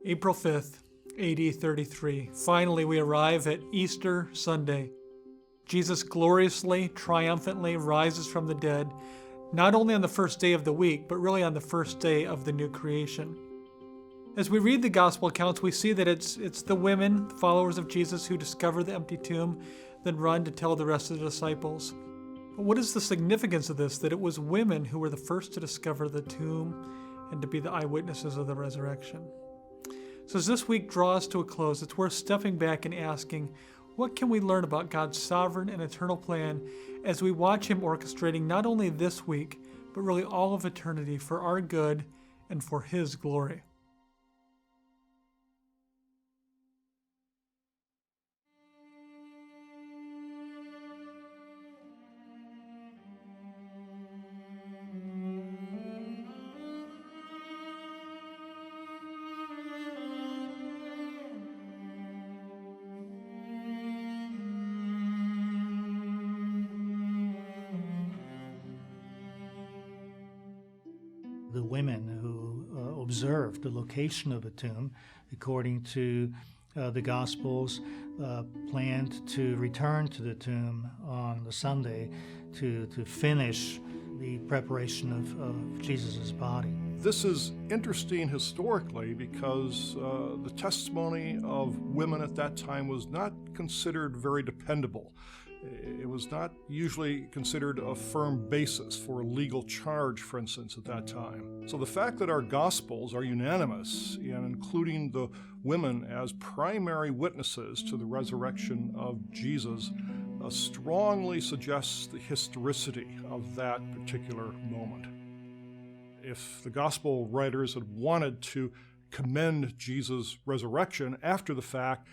April 5th, AD 33. Finally, we arrive at Easter Sunday. Jesus gloriously, triumphantly rises from the dead, not only on the first day of the week, but really on the first day of the new creation. As we read the gospel accounts, we see that it's the women, followers of Jesus, who discover the empty tomb, then run to tell the rest of the disciples. But what is the significance of this? That it was women who were the first to discover the tomb and to be the eyewitnesses of the resurrection. So as this week draws to a close, it's worth stepping back and asking, what can we learn about God's sovereign and eternal plan as we watch Him orchestrating not only this week, but really all of eternity for our good and for His glory? The women who observed the location of the tomb, according to the Gospels, planned to return to the tomb on the Sunday to finish the preparation of Jesus' body. This is interesting historically because the testimony of women at that time was not considered very dependable. It was not usually considered a firm basis for a legal charge, for instance, at that time. So the fact that our Gospels are unanimous in including the women as primary witnesses to the resurrection of Jesus strongly suggests the historicity of that particular moment. If the Gospel writers had wanted to commend Jesus' resurrection after the fact,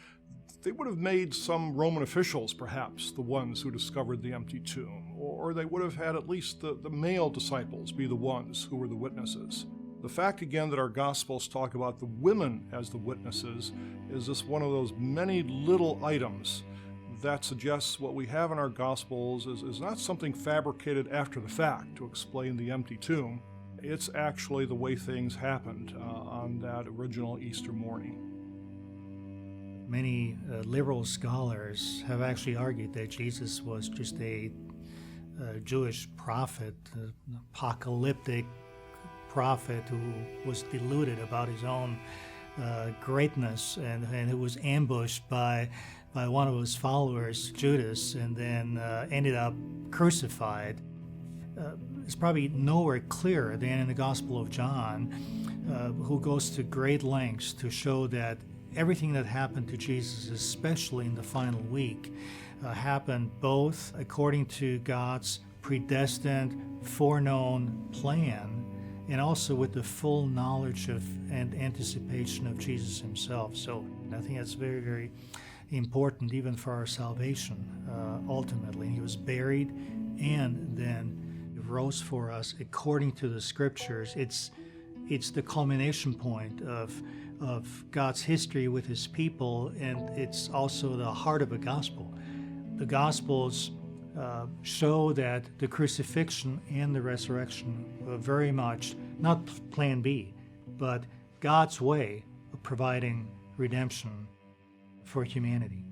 they would have made some Roman officials, perhaps, the ones who discovered the empty tomb, or they would have had at least the male disciples be the ones who were the witnesses. The fact, again, that our Gospels talk about the women as the witnesses is just one of those many little items that suggests what we have in our Gospels is not something fabricated after the fact to explain the empty tomb. It's actually the way things happened on that original Easter morning. Many liberal scholars have actually argued that Jesus was just a Jewish prophet, an apocalyptic prophet who was deluded about his own greatness and who was ambushed by one of his followers, Judas, and then ended up crucified. It's probably nowhere clearer than in the Gospel of John, who goes to great lengths to show that everything that happened to Jesus, especially in the final week, happened both according to God's predestined, foreknown plan, and also with the full knowledge of and anticipation of Jesus himself. So I think that's very, very important even for our salvation, ultimately. He was buried and then rose for us according to the Scriptures. It's the culmination point of God's history with His people, and it's also the heart of a gospel. The Gospels show that the crucifixion and the resurrection were very much not plan B, but God's way of providing redemption for humanity.